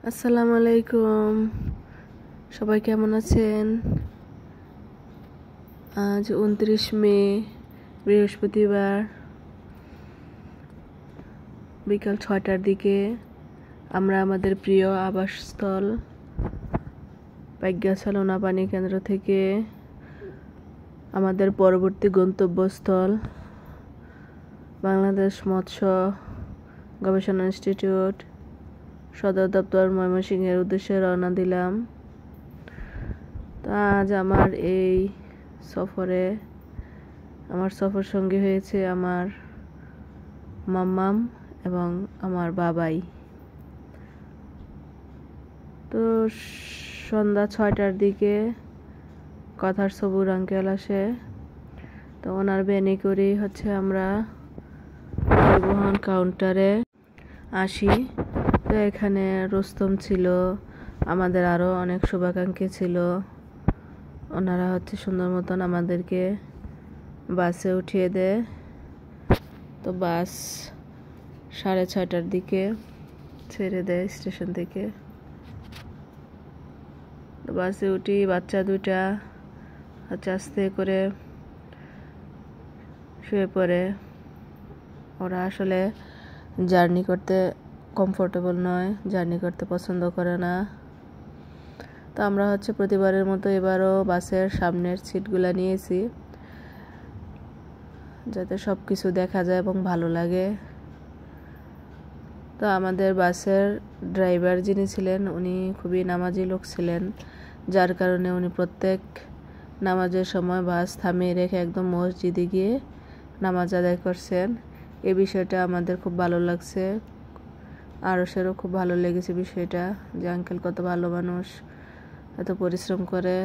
আসসালামু আলাইকুম। সবাই কেমন আছেন? আজ 29 মে বৃহস্পতিবার বিকাল 6টার দিকে আমরা আমাদের প্রিয় আবাসস্থল পাইকগাছা পানি কেন্দ্র থেকে আমাদের পরবর্তী গন্তব্যস্থল বাংলাদেশ মৎস্য গবেষণা ইনস্টিটিউট সদর দপ্তর ময়মনসিংহের উদ্দেশ্যে রওনা দিলাম। তো আজ আমার এই সফরে আমার সফর সঙ্গী হয়েছে আমার মাম্মাম এবং আমার বাবাই। তো সন্ধ্যা 6টার দিকে কথার সবুর আঙ্কেল আসে। তো ওনার বেনি করেই আমরা পরিবহন কাউন্টারে আসি। তো এখানে রুস্তম ছিল, আমাদের আরও অনেক শুভাকাঙ্ক্ষী ছিল। ওনারা সুন্দর মতন আমাদেরকে বাসে উঠিয়ে দেয়। তো বাস 6:30টার দিকে ছেড়ে দেয় স্টেশন থেকে। তো বাসে উঠি, বাচ্চা দুইটা আস্তে করে শুয়ে পড়ে। ওরা আসলে জার্নি করতে কমফোর্টেবল নয়, জার্নি করতে পছন্দ করে না। তো আমরা প্রতিবারের মতো এবারও বাসের সামনের সিটগুলো নিয়েছি, যাতে সব কিছু দেখা যায় এবং ভালো লাগে। তো আমাদের বাসের ড্রাইভার যিনি ছিলেন উনি খুবই নামাজি লোক ছিলেন, যার কারণে উনি প্রত্যেক নামাজের সময় বাস থামিয়ে রেখে একদম মসজিদে গিয়ে নামাজ আদায় করছেন। এই বিষয়টা আমাদের খুব ভালো লাগছে। আরশেরও খুব ভালো লেগেছে বিষয়টা, যে আঙ্কেল কত ভালো মানুষ, এত পরিশ্রম করে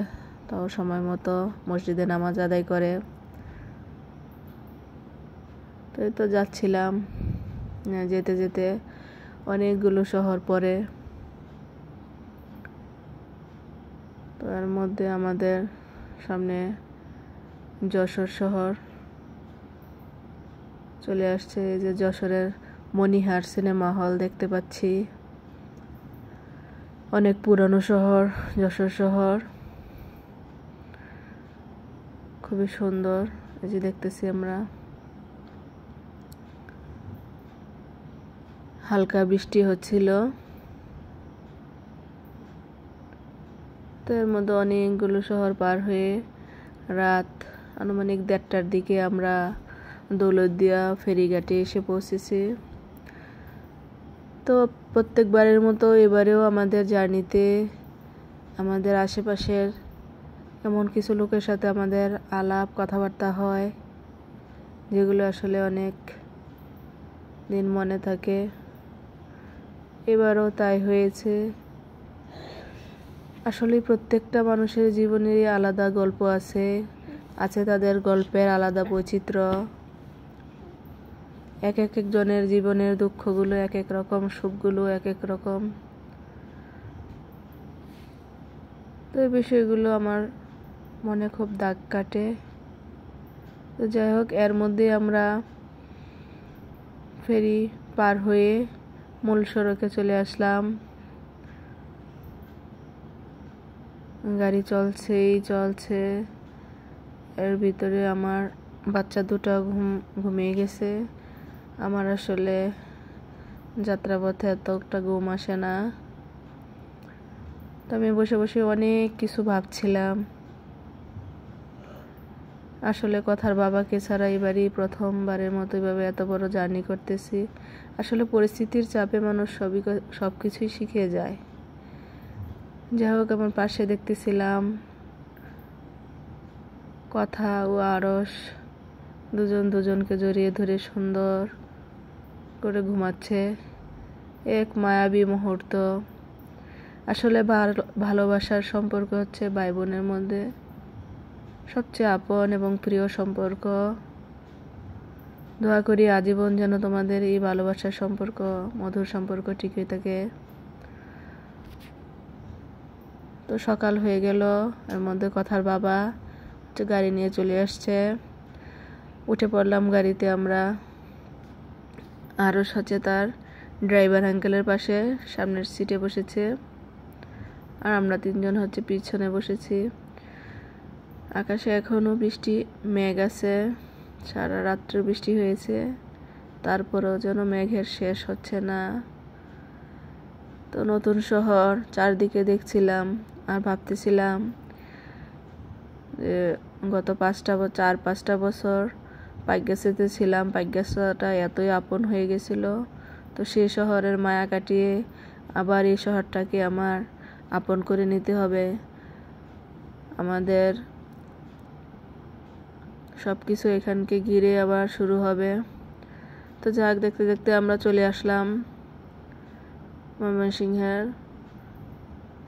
তাও সময় মতো মসজিদে নামাজ আদায় করে। তো এই তো যাচ্ছিলাম, যেতে যেতে অনেকগুলো শহর পরে। তো এর মধ্যে আমাদের সামনে যশোর শহর চলে আসছে। এই যে যশোরের মনিহার সিনেমা হল দেখতে পাচ্ছি। অনেক পুরানো শহর যশোর শহর, খুবই সুন্দর। এই যে দেখতেছি আমরা, হালকা বৃষ্টি হচ্ছিল। তো এর মধ্যে অনেকগুলো শহর পার হয়ে রাত আনুমানিক 1:30টার দিকে আমরা দৌলতদিয়া ফেরিঘাটে এসে পৌঁছেছি। তো প্রত্যেকবারের মতো এবারেও আমাদের জার্নিতে আমাদের আশেপাশের এমন কিছু লোকের সাথে আমাদের আলাপ কথাবার্তা হয়, যেগুলো আসলে অনেক দিন মনে থাকে। এবারও তাই হয়েছে। আসলে প্রত্যেকটা মানুষের জীবনেরই আলাদা গল্প আছে তাদের গল্পের আলাদা বৈচিত্র্য। এক একজনের জীবনের দুঃখগুলো এক এক রকম, সুখগুলো এক এক রকম। তো এই বিষয়গুলো আমার মনে খুব দাগ কাটে। তো যাই হোক, এর মধ্যে আমরা ফেরি পার হয়ে মূল সড়কে চলে আসলাম। গাড়ি চলছে। এর ভিতরে আমার বাচ্চা দুটো ঘুমিয়ে গেছে। আমার আসলে যাত্রাপথে এতটা ঘুম আসে না। তো আমি বসে বসে অনেক কিছু ভাবছিলাম। আসলে কথার বাবাকে ছাড়া এবারই প্রথমবারের মতো এভাবে এত বড় জার্নি করতেছি। আসলে পরিস্থিতির চাপে মানুষ সবকিছুই শিখে যায়। যাই হোক, আমার পাশে দেখতেছিলাম কথা ও আরশ দুজনকে জড়িয়ে ধরে সুন্দর করে ঘুমাচ্ছে। এক মায়াবী মুহূর্ত। আসলে ভালোবাসার সম্পর্ক ভাই বোনের মধ্যে সবচেয়ে আপন এবং প্রিয় সম্পর্ক। দোয়া করি আজীবন যেন তোমাদের এই ভালোবাসার সম্পর্ক, মধুর সম্পর্ক টিকে থাকে। তো সকাল হয়ে গেল। এর মধ্যে কথার বাবা গাড়ি নিয়ে চলে আসছে। উঠে পড়লাম গাড়িতে আমরা। আরশ তার ড্রাইভার আঙ্কেলের পাশে সামনের সিটে বসেছে, আর আমরা তিনজন হচ্ছে পিছনে বসেছি। আকাশে এখনও মেঘ আছে, সারা রাত্রে বৃষ্টি হয়েছে, তারপরেও যেন মেঘের শেষ হচ্ছে না। তো নতুন শহর চারদিকে দেখছিলাম আর ভাবতেছিলাম যে গত 4-5টা বছর পাইকগাছিতে ছিলাম, পাইকগাছাটা এতই আপন হয়ে গেছিল। তো সেই শহরের মায়া কাটিয়ে আবার এই শহরটাকে আমার আপন করে নিতে হবে। আমাদের সব কিছু এখানকে ঘিরে আবার শুরু হবে। তো যাক, দেখতে দেখতে আমরা চলে আসলাম ময়মনসিংহের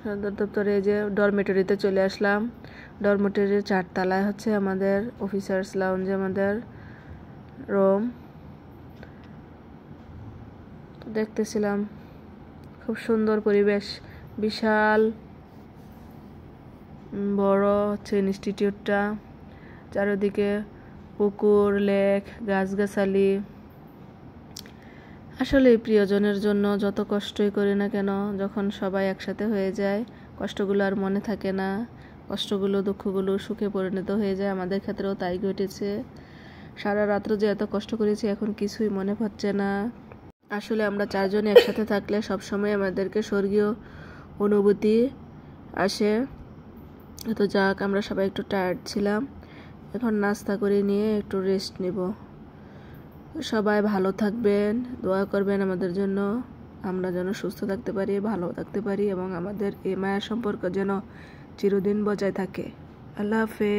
সদর দপ্তরে। যে ডরমেটরিতে চলে আসলাম। ডরমেটরির 4 তলায় হচ্ছে আমাদের অফিসার্স লাউঞ্জে আমাদের রুম। দেখতেছিলাম খুব সুন্দর পরিবেশ, বিশাল বড় হচ্ছে ইনস্টিটিউটটা, চারিদিকে পুকুর, লেক, গাছগাছালি। আসলে প্রিয়জনের জন্য যত কষ্টই করি না কেন, যখন সবাই একসাথে হয়ে যায় কষ্টগুলো আর মনে থাকে না, কষ্টগুলো দুঃখগুলো সুখে পরিণত হয়ে যায়। আমাদের ক্ষেত্রেও তাই ঘটেছে। সারা রাত্র যে এত কষ্ট করেছি এখন কিছুই মনে পড়ছে না। আসলে আমরা 4 জন একসাথে থাকলে সবসময় আমাদেরকে স্বর্গীয় অনুভূতি আসে। তো যাক, আমরা সবাই একটু টায়ার্ড ছিলাম, এখন নাস্তা করে নিয়ে একটু রেস্ট নিব। সবাই ভালো থাকবেন, দোয়া করবেন আমাদের জন্য, আমরা যেন সুস্থ থাকতে পারি, ভালো থাকতে পারি এবং আমাদের এই মায়ের সম্পর্ক যেন চিরদিন বজায় থাকে। আল্লাহ হাফেজ।